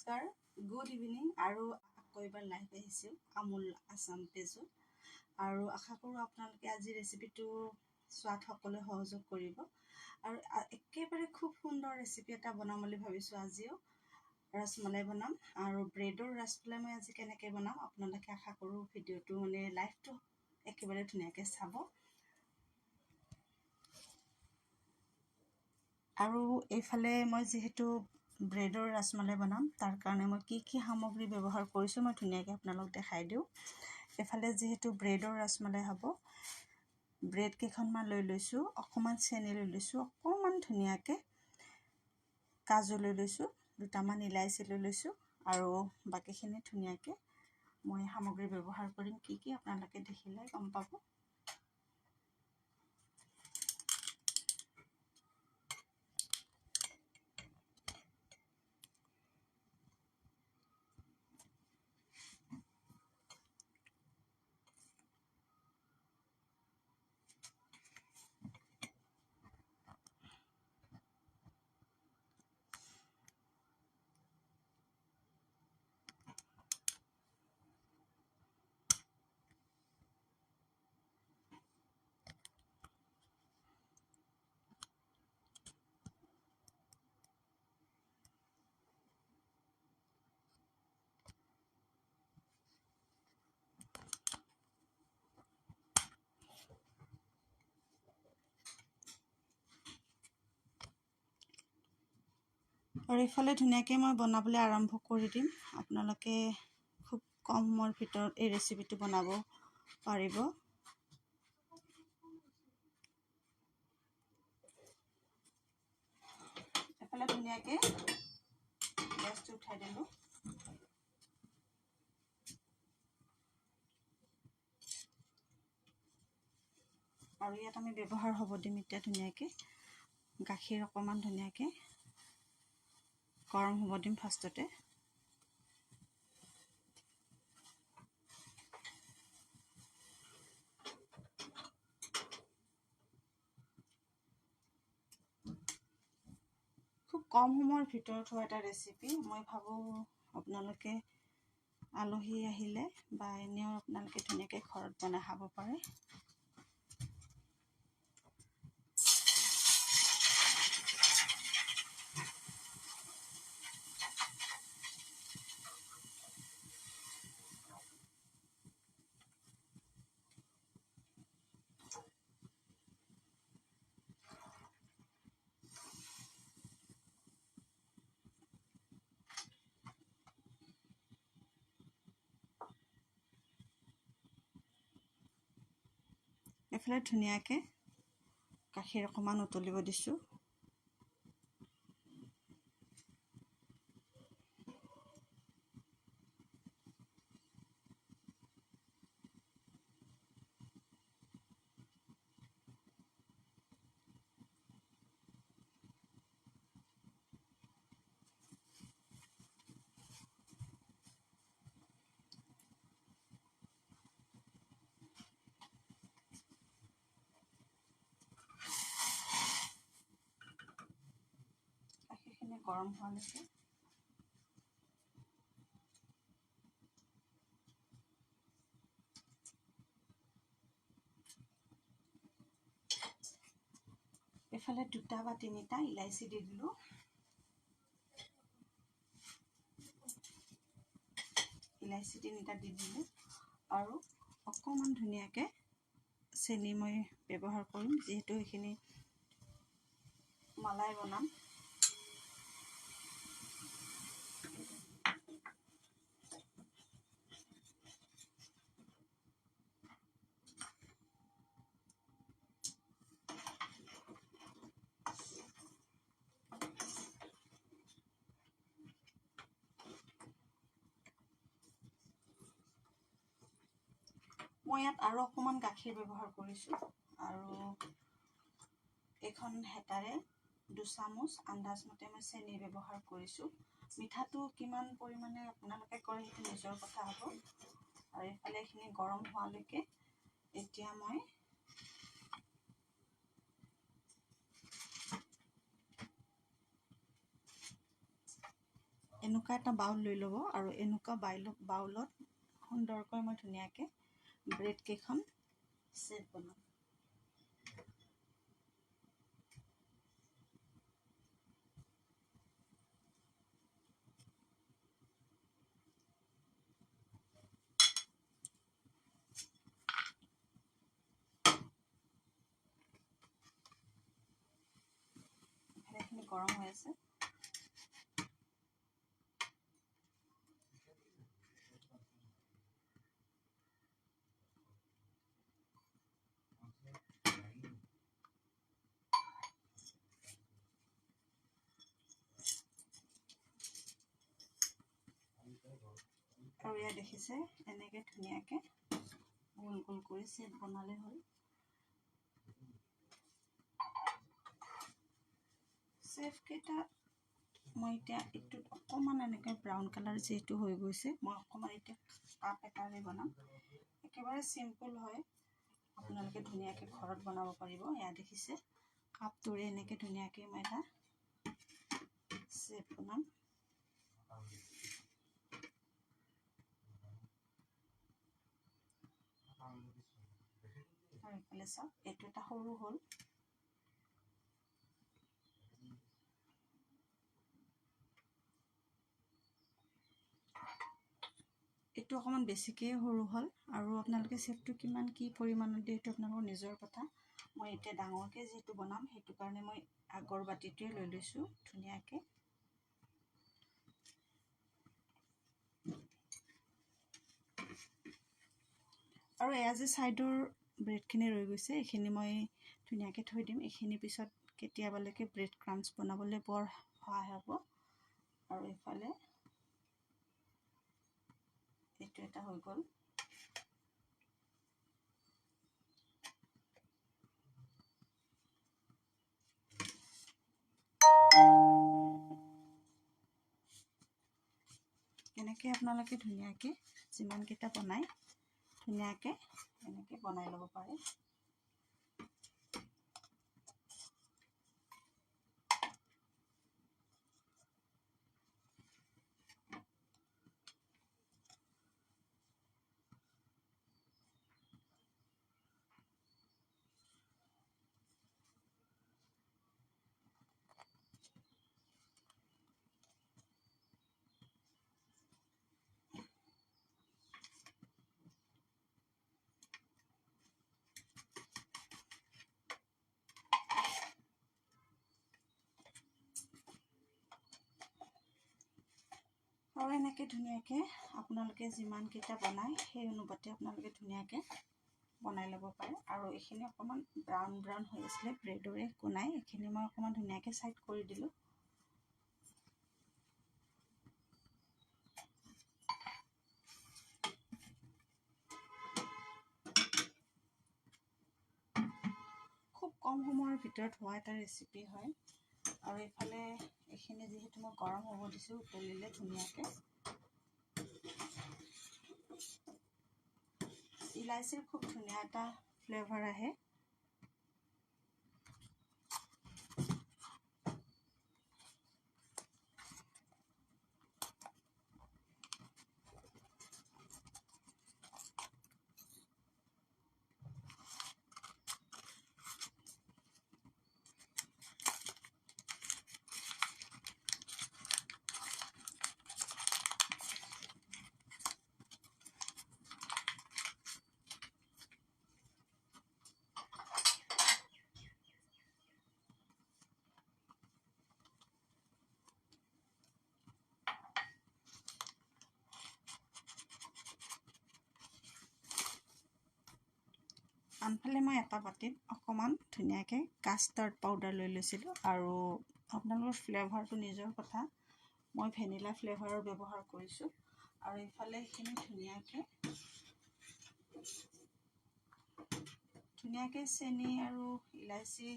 নমস্কাৰ, good evening. আৰু আকৌ এবাৰ লাইভ আহিছোঁ আমুল আছাম পেজত। আৰু আশা কৰোঁ আপোনালোকে আজি ৰেচিপিটো চোৱাত সকলোৱে সহযোগ কৰিব। আৰু একেবাৰে খুব সুন্দৰ ৰেচিপি এটা বনাম বুলি ভাবিছোঁ আজিও। ৰসমলাই বনাম আৰু ব্ৰেডৰ ৰসমলাই মই আজি কেনেকৈ বনাম আপোনালোকে আশা কৰোঁ ভিডিঅ'টো লাইভটো একেবাৰে ধুনীয়াকৈ চাব। আৰু এইফালে মই যিহেতু ব্ৰেডৰ ৰসমলাই বনাম তাৰ কাৰণে মই কি সামগ্ৰী ব্যৱহাৰ কৰিছোঁ মই ধুনীয়াকৈ আপোনালোক দেখাই দিওঁ। এইফালে যিহেতু ব্ৰেডৰ ৰসমলাই হ'ব, ব্ৰেড কেইখনমান লৈ লৈছোঁ, অকণমান চেনি লৈ লৈছোঁ, অকণমান ধুনীয়াকৈ কাজু লৈ লৈছোঁ, দুটামান ইলাইচি লৈ লৈছোঁ আৰু বাকীখিনি ধুনীয়াকৈ মই সামগ্ৰী ব্যৱহাৰ কৰিম। কি আপোনালোকে দেখিলে গম পাব। আৰু এইফালে ধুনীয়াকৈ মই বনাবলৈ আৰম্ভ কৰি দিম। আপোনালোকে খুব কম সময়ৰ ভিতৰত এই ৰেচিপিটো বনাব পাৰিব। এইফালে ধুনীয়াকৈ গেছটো উঠাই দিলোঁ। আৰু ইয়াত আমি ব্যৱহাৰ হ'ব দিম এতিয়া ধুনীয়াকৈ গাখীৰ অকণমান ধুনীয়াকৈ গৰম হ'ব দিম ফাৰ্ষ্টতে। খুব কম সময়ৰ ভিতৰত হোৱা এটা ৰেচিপি। মই ভাবোঁ আপোনালোকে আলহী আহিলে বা এনেও আপোনালোকে ধুনীয়াকৈ ঘৰত বনাই খাব পাৰে। এইফালে ধুনীয়াকৈ গাখীৰ অকণমান উতলিব দিছোঁ। গাখীৰখিনি গৰম হোৱালৈকে এইফালে 2টা বা 3টা ইলাইচি দি দিলোঁ। ইলাইচি 3টা দি দিলোঁ আৰু অকণমান ধুনীয়াকৈ চেনি মই ব্যৱহাৰ কৰিম, যিহেতু এইখিনি মালাই বনাম। মই ইয়াত আৰু অকণমান গাখীৰ ব্যৱহাৰ কৰিছোঁ আৰু এইখন হেতাৰে 2 চামুচ আন্দাজমতে মই চেনি ব্যৱহাৰ কৰিছোঁ। মিঠাটো কিমান পৰিমাণে আপোনালোকে কৰে সেইটো নিজৰ কথা হ'ব। আৰু এইফালে এইখিনি গৰম হোৱালৈকে এতিয়া মই এনেকুৱা এটা বাউল লৈ ল'ব আৰু এনেকুৱা বাউলত সুন্দৰকৈ মই ধুনীয়াকৈ ব্ৰেড কেইখন চেপ বনাম। এইখিনি গৰম হৈ আছে। আৰু ইয়াত দেখিছে এনেকৈ ধুনীয়াকৈ গোল গোল কৰি চেপ বনালে হ'ল। চেপকেইটা মই এতিয়া এইটোত অকণমান এনেকৈ ব্ৰাউন কালাৰ যিহেতু হৈ গৈছে, মই অকণমান এতিয়া কাপ এটাৰে বনাম। একেবাৰে চিম্পুল হয়, আপোনালোকে ধুনীয়াকৈ ঘৰত বনাব পাৰিব। এয়া দেখিছে কাপটোৰে এনেকৈ ধুনীয়াকৈ মই এটা চেপ বনাম। আৰু এইফালে চাওক, এইটো এটা সৰু হ'ল। এইটো অকণমান বেছিকৈ সৰু হ'ল, আৰু আপোনালোকে চেপটো কিমান কি পৰিমাণত দিয়ে সেইটো আপোনালোকৰ নিজৰ কথা। মই এতিয়া ডাঙৰকৈ যিহেতু বনাম সেইটো কাৰণে মই আগৰ বাতিটোৱে লৈ লৈছোঁ ধুনীয়াকৈ। আৰু এয়া যে ছাইডৰ ব্ৰেডখিনি ৰৈ গৈছে, এইখিনি মই ধুনীয়াকৈ থৈ দিম। এইখিনি পিছত কেতিয়াবালৈকে ব্ৰেড ক্ৰাম্পছ বনাবলৈ বৰ সহায় হ'ব। আৰু এইফালে এইটো এটা হৈ গ'ল। এনেকৈ আপোনালোকে ধুনীয়াকৈ যিমানকেইটা বনায় ধুনীয়াকৈ এনেকৈ বনাই ল'ব পাৰে। আৰু এনেকৈ ধুনীয়াকৈ আপোনালোকে যিমানকেইটা বনায় সেই অনুপাতে আপোনালোকে ধুনীয়াকৈ বনাই ল'ব পাৰে। আৰু এইখিনি অকণমান ব্ৰাউন ব্ৰাউন হৈ আছিলে ব্ৰেডৰে, একো নাই, এইখিনি মই অকণমান ধুনীয়াকৈ ছাইড কৰি দিলোঁ। খুব কম সময়ৰ ভিতৰত হোৱা এটা ৰেচিপি হয়। আৰু এইফালে এইখিনি যিহেতু মই গৰম হ'ব দিছোঁ উতলিলে ধুনীয়াকৈ। ইলাইচিৰ খুব ধুনীয়া এটা ফ্লেভাৰ আহে। আনফালে মই এটা বাটিত অকণমান ধুনীয়াকৈ কাষ্টাৰ্ড পাউডাৰ লৈ লৈছিলোঁ। আৰু আপোনালোকৰ ফ্লেভাৰটো নিজৰ কথা, মই ভেনিলা ফ্লেভাৰৰ ব্যৱহাৰ কৰিছোঁ। আৰু এইফালে এইখিনি ধুনীয়াকৈ চেনি আৰু ইলাইচি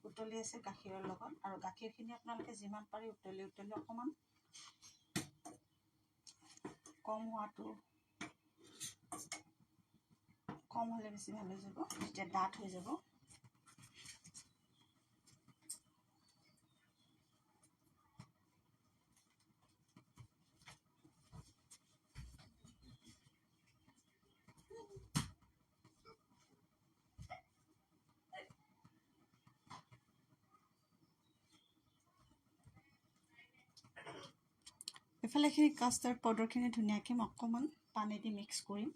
উতলি আছে গাখীৰৰ লগত। আৰু গাখীৰখিনি আপোনালোকে যিমান পাৰে উতলি অকণমান কম হ'লে বেছি ভাল হৈ যাব, তেতিয়া ডাঠ হৈ যাব। এফালেখিনি কাষ্টাৰ্ড পাউডাৰখিনি ধুনীয়াকৈ মই অকণমান পানী দি মিক্স কৰিম।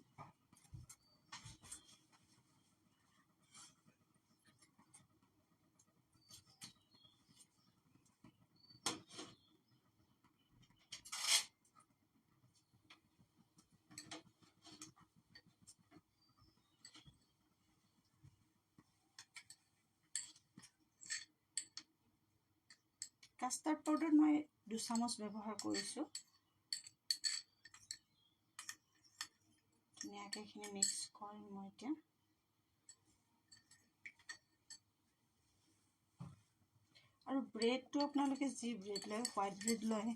কাষ্টাৰ্ড পাউডাৰ মই 2 চামুচ ব্যৱহাৰ কৰিছোঁ। ধুনীয়াকৈ এইখিনি মিক্স কৰিম মই এতিয়া। আৰু ব্ৰেডটো আপোনালোকে যি ব্ৰেড লয়, হোৱাইট ব্ৰেড লয়,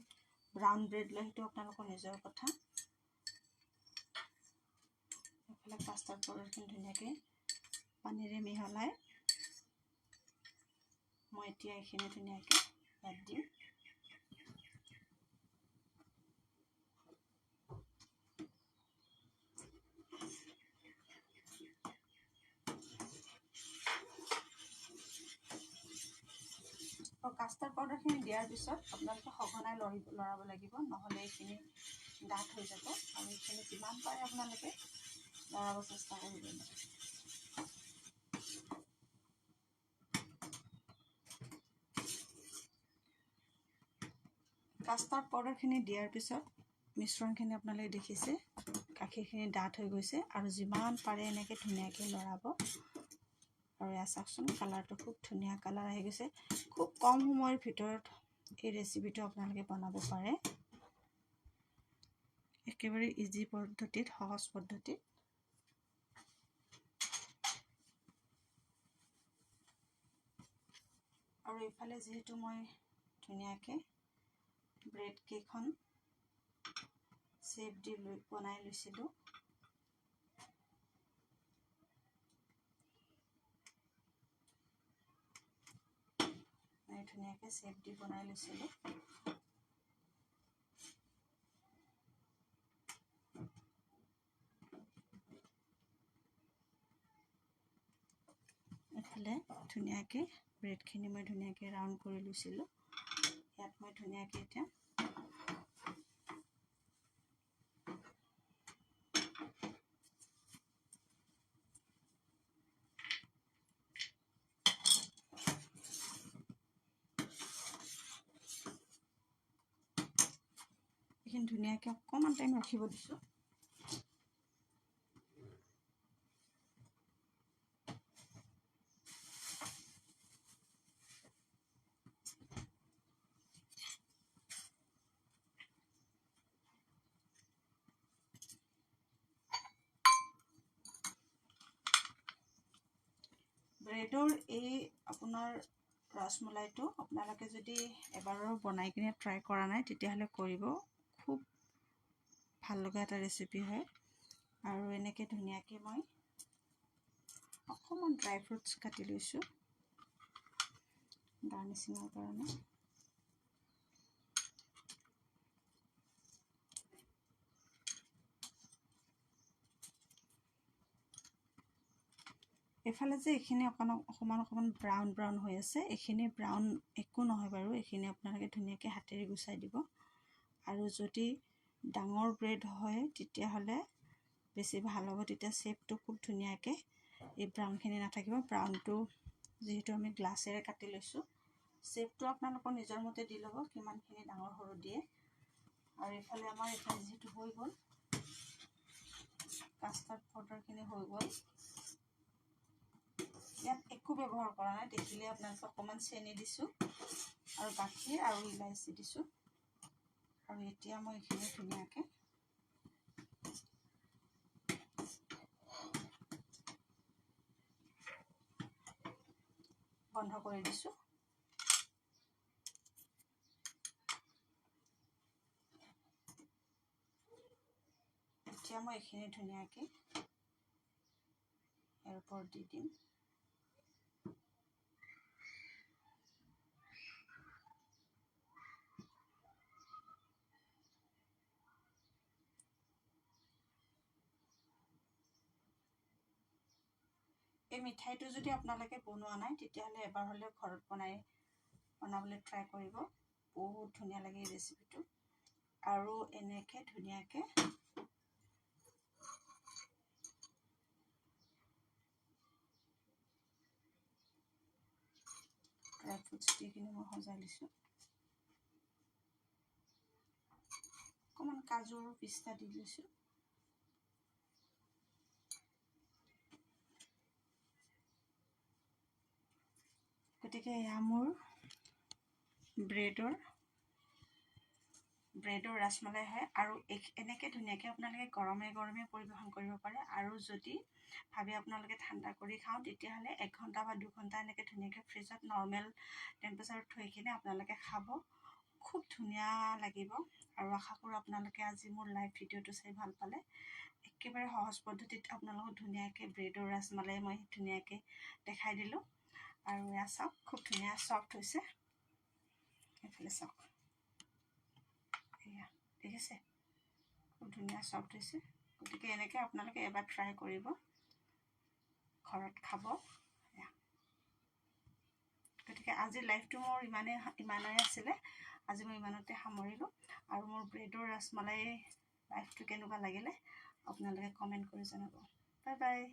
ব্ৰাউন ব্ৰেড লয়, সেইটো আপোনালোকৰ নিজৰ কথা। এইফালে কাষ্টাৰ্ড পাউডাৰখিনি ধুনীয়াকৈ পানীৰে মিহলাই মই এতিয়া এইখিনি ধুনীয়াকৈ ইয়াত দিম। আৰু কাষ্টাৰ্ড পাউডাৰখিনি দিয়াৰ পিছত আপোনালোকে সঘনাই লৰাব লাগিব, নহ'লে এইখিনি ডাঠ হৈ যাব। আৰু এইখিনি যিমান পাৰে আপোনালোকে লৰাব চেষ্টা কৰিব। কাষ্টাৰ্ড পাউডাৰখিনি দিয়াৰ পিছত মিশ্ৰণখিনি আপোনালোকে দেখিছে, গাখীৰখিনি ডাঠ হৈ গৈছে। আৰু যিমান পাৰে এনেকৈ ধুনীয়াকৈ লৰাব। আৰু এয়া চাওকচোন, কালাৰটো খুব ধুনীয়া কালাৰ আহি গৈছে। খুব কম সময়ৰ ভিতৰত এই ৰেচিপিটো আপোনালোকে বনাব পাৰে, একেবাৰে ইজি পদ্ধতিত, সহজ পদ্ধতিত। আৰু এইফালে যিহেতু মই ধুনীয়াকৈ ব্ৰেড কেইখন চেপ দি বনাই লৈছিলোঁ, ধুনীয়াকৈ চেপ দি বনাই লৈছিলোঁ। এইফালে ধুনীয়াকৈ ব্ৰেডখিনি মই ধুনীয়াকৈ ৰাউণ্ড কৰি লৈছিলোঁ। ইয়াত মই ধুনীয়াকৈ এতিয়া এইখিনি ধুনীয়াকৈ অকণমান টাইম ৰাখিব দিছোঁ। ব্ৰেডৰ এই আপোনাৰ ৰসমলাইটো আপোনালোকে যদি এবাৰো বনাই কিনে ট্ৰাই কৰা নাই, তেতিয়াহ'লে কৰিব। খুব ভাল লগা এটা ৰেচিপি হয়। আৰু এনেকৈ ধুনীয়াকৈ মই অকণমান ড্ৰাই ফ্ৰুটছ কাটি লৈছোঁ গাৰ্নিচিঙৰ কাৰণে। এইফালে যে এইখিনি অকণমান ব্ৰাউন হৈ আছে, এইখিনি ব্ৰাউন একো নহয় বাৰু, এইখিনি আপোনালোকে ধুনীয়াকৈ হাতেৰে গুচাই দিব। আৰু যদি ডাঙৰ ব্ৰেড হয় তেতিয়াহ'লে বেছি ভাল হ'ব, তেতিয়া শ্বেপটো খুব ধুনীয়াকৈ এই ব্ৰাউনখিনি নাথাকিব। ব্ৰাউনটো যিহেতু আমি গ্লাছেৰে কাটি লৈছোঁ, শ্বেপটো আপোনালোকৰ নিজৰ মতে দি ল'ব, কিমানখিনি ডাঙৰ সৰু দিয়ে। আৰু এইফালে আমাৰ এইফালে যিহেতু হৈ গ'ল, কাষ্টাৰ্ড পাউডাৰখিনি হৈ গ'ল। ইয়াত একো ব্যৱহাৰ কৰা নাই, দেখিলে আপোনালোকে অকণমান চেনি দিছোঁ আৰু গাখীৰ আৰু ইলাইচি দিছোঁ। আৰু এতিয়া মই এইখিনি ধুনীয়াকৈ বন্ধ কৰি দিছোঁ। এতিয়া মই এইখিনি ধুনীয়াকৈ ইয়াৰ ওপৰত দি দিম। এই মিঠাইটো যদি আপোনালোকে বনোৱা নাই, তেতিয়াহ'লে এবাৰ হ'লেও ঘৰত বনাবলৈ ট্ৰাই কৰিব। বহুত ধুনীয়া লাগে এই ৰেচিপিটো। আৰু এনেকৈ ধুনীয়াকৈ ড্ৰাই ফ্ৰুটছ দি কিনে মই সজাই লৈছোঁ। অকণমান কাজু আৰু পিস্তা দি লৈছোঁ। গতিকে এয়া মোৰ ব্ৰেডৰ ৰাছমালাই হয়। আৰু এনেকৈ ধুনীয়াকৈ আপোনালোকে গৰমে গৰমে পৰিৱেশন কৰিব পাৰে। আৰু যদি ভাবে আপোনালোকে ঠাণ্ডা কৰি খাওঁ, তেতিয়াহ'লে 1 ঘণ্টা বা 2 ঘণ্টা এনেকৈ ধুনীয়াকৈ ফ্ৰিজত নৰ্মেল টেম্পাৰেচাৰত থৈ কিনে আপোনালোকে খাব, খুব ধুনীয়া লাগিব। আৰু আশা কৰোঁ আপোনালোকে আজি মোৰ লাইভ ভিডিঅ'টো চাই ভাল পালে। একেবাৰে সহজ পদ্ধতিত আপোনালোকক ধুনীয়াকৈ ব্ৰেডৰ ৰাছমালাই মই ধুনীয়াকৈ দেখাই দিলোঁ। আৰু এয়া চাওক, খুব ধুনীয়া ছফ্ট হৈছে। এইফালে চাওক, এয়া দেখিছে, খুব ধুনীয়া ছফ্ট হৈছে। গতিকে এনেকৈ আপোনালোকে এবাৰ ট্ৰাই কৰিব, ঘৰত খাব। গতিকে আজিৰ লাইভটো মোৰ ইমানেই আছিলে। আজি মই ইমানতে সামৰিলোঁ। আৰু মোৰ ব্ৰেডৰ ৰাছমালাই লাইভটো কেনেকুৱা লাগিলে আপোনালোকে কমেণ্ট কৰি জনাব। Bye bye.